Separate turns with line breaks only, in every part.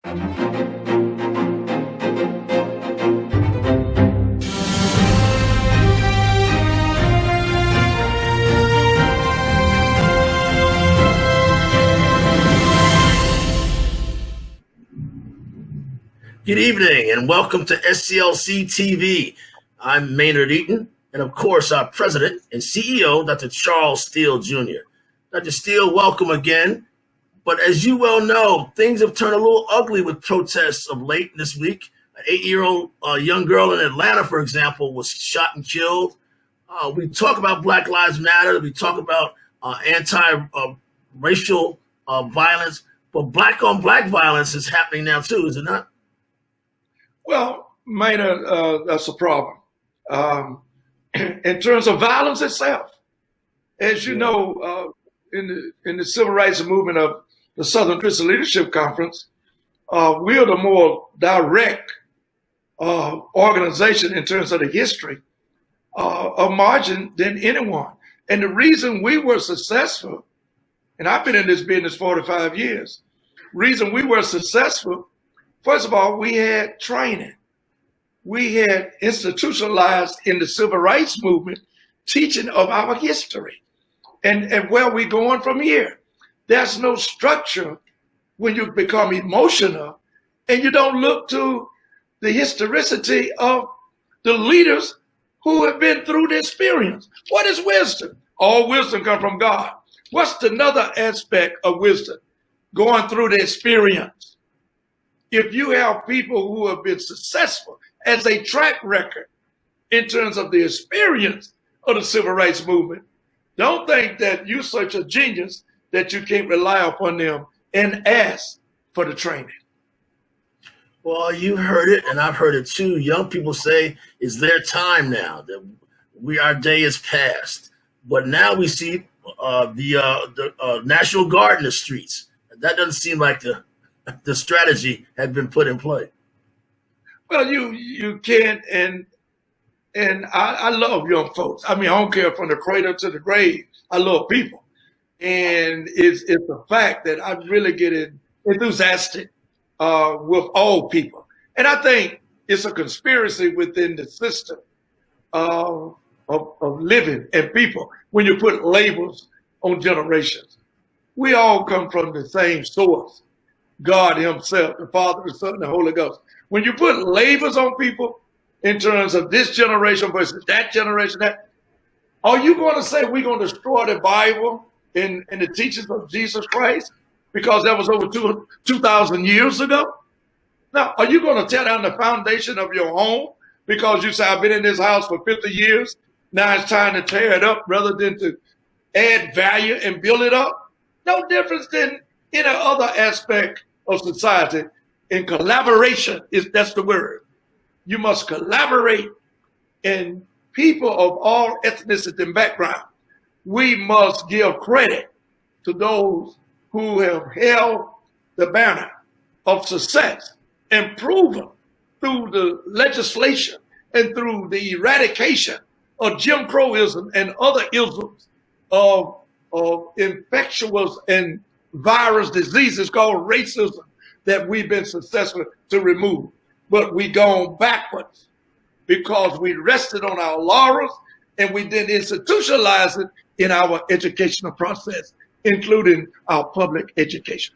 Good evening and welcome to SCLC TV. I'm Maynard Eaton and of course our president and CEO, Dr. Charles Steele Jr. Dr. Steele, welcome again. But as you well know, things have turned a little ugly with protests of late this week. An 8-year-old young girl in Atlanta, for example, was shot and killed. We talk about Black Lives Matter. We talk about anti-racial violence. But black on black violence is happening now too, is it not?
Well, Maynard, that's a problem. In terms of violence itself, as you know, in the civil rights movement of the Southern Christian Leadership Conference, we are the more direct organization in terms of the history of margin than anyone. And the reason we were successful, and I've been in this business 45 years, reason we were successful, first of all, we had training. We had institutionalized in the civil rights movement teaching of our history and where we're going from here. There's no structure when you become emotional and you don't look to the historicity of the leaders who have been through the experience. What is wisdom? All wisdom comes from God. What's another aspect of wisdom? Going through the experience. If you have people who have been successful as a track record in terms of the experience of the civil rights movement, don't think that you're such a genius that you can't rely upon them and ask for the training.
Well, you heard it, and I've heard it too. Young people say it's their time now, that our day is past. But now we see the National Guard in the streets. That doesn't seem like the strategy had been put in play.
Well, you can't, and I love young folks. I mean, I don't care from the cradle to the grave. I love people. And it's a fact that I really get enthusiastic with all people. And I think it's a conspiracy within the system of living and people when you put labels on generations. We all come from the same source, God himself, the Father, the Son, and the Holy Ghost. When you put labels on people in terms of this generation versus that generation, are you going to say we're going to destroy the Bible and the teachings of Jesus Christ because that was over 2,000 years ago? Now, are you going to tear down the foundation of your home because you say, I've been in this house for 50 years, now it's time to tear it up rather than to add value and build it up? No difference than any other aspect of society. In collaboration, that's the word. You must collaborate, and people of all ethnicity and background, we must give credit to those who have held the banner of success and proven through the legislation and through the eradication of Jim Crowism and other isms of infectious and virus diseases called racism that we've been successful to remove. But we gone backwards because we rested on our laurels and we didn't institutionalize it in our educational process, including our public education.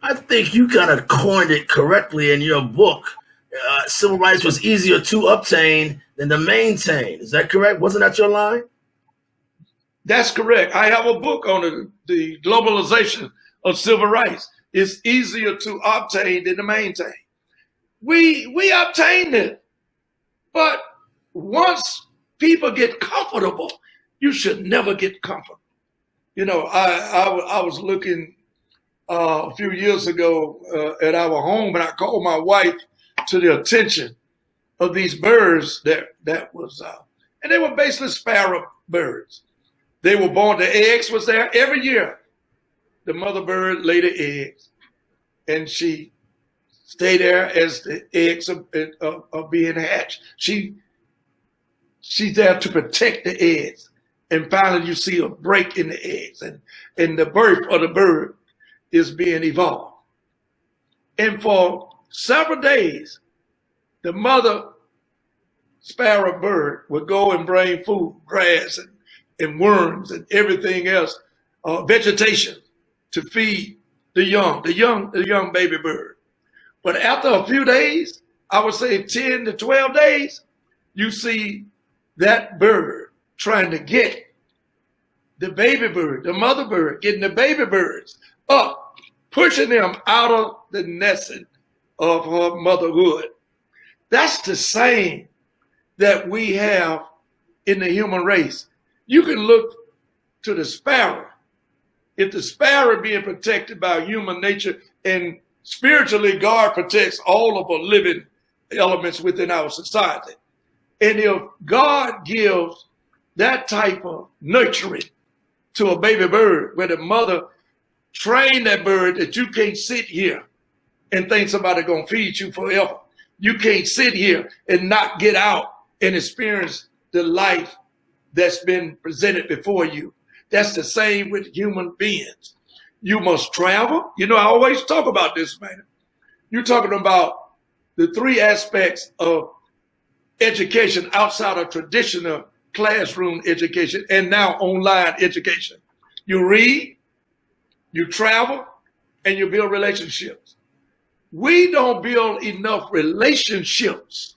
I think you kind of coined it correctly in your book. Civil rights was easier to obtain than to maintain. Is that correct? Wasn't that your line?
That's correct. I have a book on the globalization of civil rights. It's easier to obtain than to maintain. We obtained it, but once people get comfortable, you should never get comfortable. You know, I was looking a few years ago at our home, and I called my wife to the attention of these birds that was, and they were basically sparrow birds. They were born, the eggs was there every year. The mother bird laid the eggs, and she stayed there as the eggs are being hatched. She's there to protect the eggs. And finally, you see a break in the eggs, and the birth of the bird is being evolved. And for several days, the mother sparrow bird would go and bring food, grass and worms and everything else, vegetation to feed the young baby bird. But after a few days, I would say 10 to 12 days, you see that bird trying to get the baby bird, the mother bird, getting the baby birds up, pushing them out of the nesting of her motherhood. That's the same that we have in the human race. You can look to the sparrow. If the sparrow being protected by human nature, and spiritually God protects all of the living elements within our society. And if God gives that type of nurturing to a baby bird, where the mother trained that bird that you can't sit here and think somebody gonna feed you forever. You can't sit here and not get out and experience the life that's been presented before you. That's the same with human beings. You must travel. You know, I always talk about this, man. You're talking about the three aspects of education outside of traditional classroom education and now online education. You read, you travel, and you build relationships. We don't build enough relationships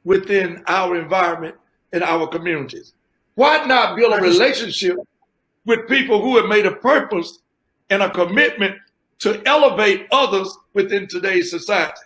within our environment and our communities. Why not build a relationship with people who have made a purpose and a commitment to elevate others within today's society?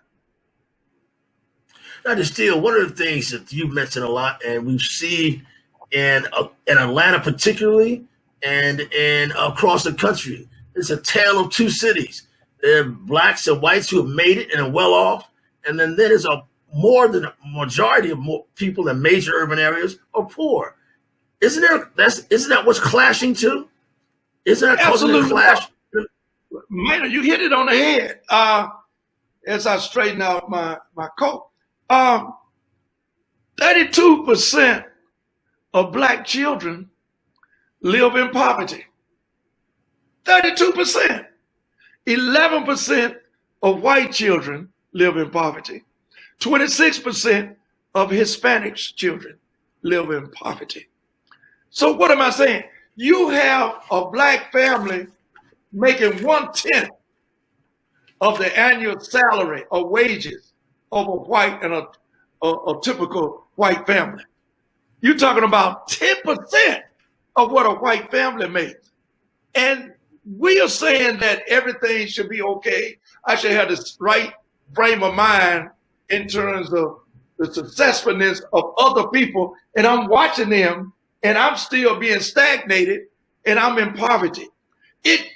Dr. Steele, one of the things that you mentioned a lot, and we see in Atlanta particularly, and in across the country, it's a tale of two cities. There are blacks and whites who have made it and are well off, and then there's more than a majority of more people in major urban areas are poor. Isn't that what's clashing too? Isn't that causing a clash?
Maynard, you hit it on the head. As I straighten out my coat, 32% of black children live in poverty. 32%. 11% of white children live in poverty. 26% of Hispanic children live in poverty. So what am I saying? You have a black family making 1/10 of the annual salary or wages of a white and a typical white family. You're talking about 10% of what a white family makes. And we are saying that everything should be okay. I should have the right frame of mind in terms of the successfulness of other people. And I'm watching them and I'm still being stagnated and I'm in poverty. It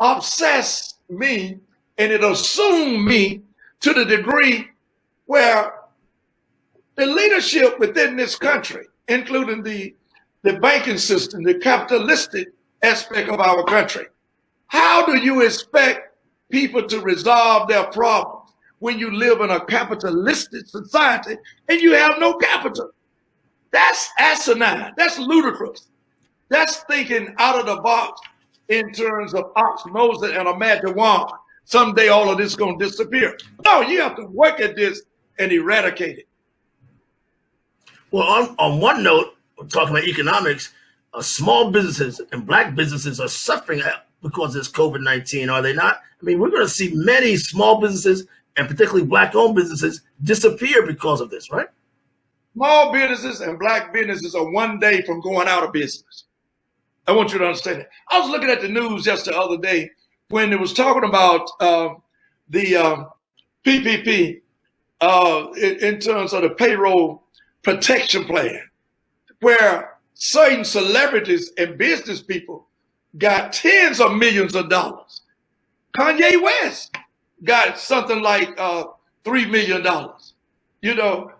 obsessed me and it assumed me to the degree where the leadership within this country, including the banking system, the capitalistic aspect of our country, how do you expect people to resolve their problems when you live in a capitalistic society and you have no capital? That's asinine. That's ludicrous. That's thinking out of the box in terms of osmosis and a magic wand. Someday all of this is going to disappear. No, you have to work at this and eradicate it.
Well, on one note, we're talking about economics, small businesses and black businesses are suffering because of this COVID-19, are they not? I mean, we're going to see many small businesses and particularly black-owned businesses disappear because of this, right?
Small businesses and black businesses are one day from going out of business. I want you to understand that. I was looking at the news just the other day when it was talking about the PPP in terms of the payroll protection plan, where certain celebrities and business people got tens of millions of dollars. Kanye West got something like $3 million. You know,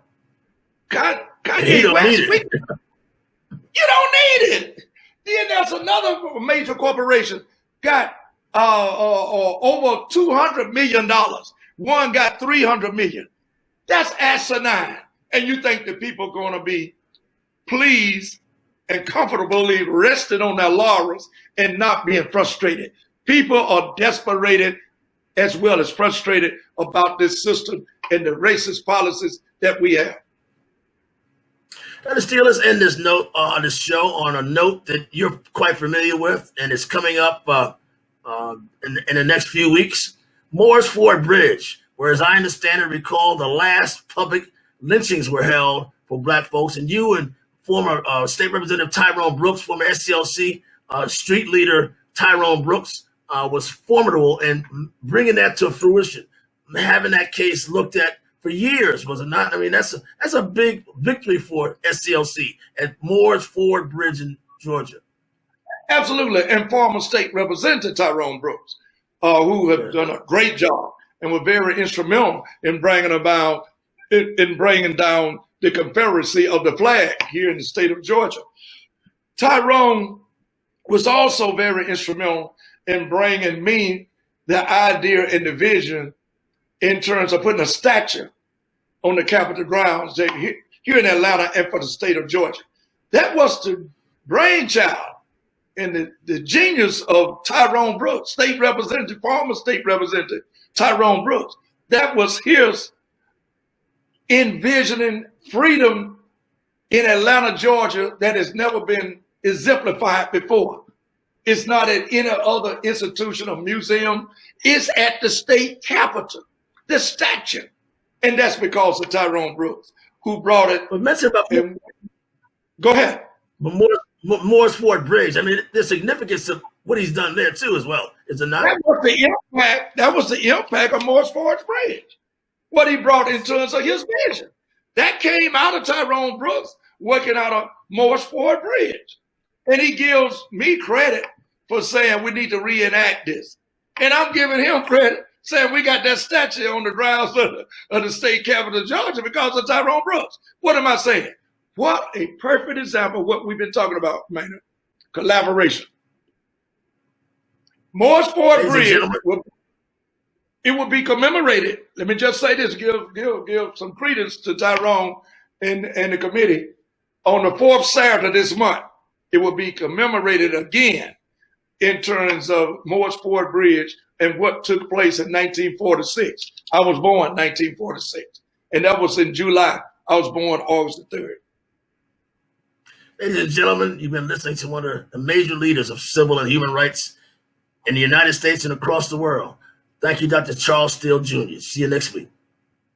Kanye West, you don't need it. Then there's another major corporation got over $200 million. One got $300 million. That's asinine. And you think the people are going to be pleased and comfortably resting on their laurels and not being frustrated. People are desperate as well as frustrated about this system and the racist policies that we have.
Dr. Steele, let's end this note on this show on a note that you're quite familiar with, and it's coming up in the next few weeks. Moore's Ford Bridge, where, as I understand and recall, the last public lynchings were held for Black folks, and you and former State Representative Tyrone Brooks, former SCLC street leader Tyrone Brooks, was formidable in bringing that to fruition, having that case looked at for years, was it not? I mean, that's a big victory for SCLC at Moore's Ford Bridge in Georgia.
Absolutely, and former State Representative Tyrone Brooks, who have done a great job and were very instrumental in bringing down the Confederacy of the flag here in the state of Georgia. Tyrone was also very instrumental in bringing me the idea and the vision in terms of putting a statue on the Capitol grounds here in Atlanta and for the state of Georgia. That was the brainchild and the genius of Tyrone Brooks, former state representative Tyrone Brooks. That was his envisioning freedom in Atlanta, Georgia, that has never been exemplified before. It's not at any other institution or museum. It's at the state capitol, the statue. And that's because of Tyrone Brooks, who brought it.
But mention about
go ahead.
But Moore's Ford Bridge. I mean, the significance of what he's done there too, as well, is it not?
That was the impact of Moore's Ford Bridge. What he brought in terms of his vision. That came out of Tyrone Brooks working out of Moore's Ford Bridge. And he gives me credit for saying we need to reenact this. And I'm giving him credit saying we got that statue on the grounds of the state capitol of Georgia because of Tyrone Brooks. What am I saying? What a perfect example of what we've been talking about, Maynard. Collaboration. Moore's Ford Bridge, it will be commemorated. Let me just say this, give some credence to Tyrone and the committee. On the fourth Saturday this month, it will be commemorated again in terms of Moore's Ford Bridge and what took place in 1946. I was born in 1946, and that was in July. I was born August the 3rd.
Ladies and gentlemen, you've been listening to one of the major leaders of civil and human rights in the United States and across the world. Thank you, Dr. Charles Steele, Jr. See you next week.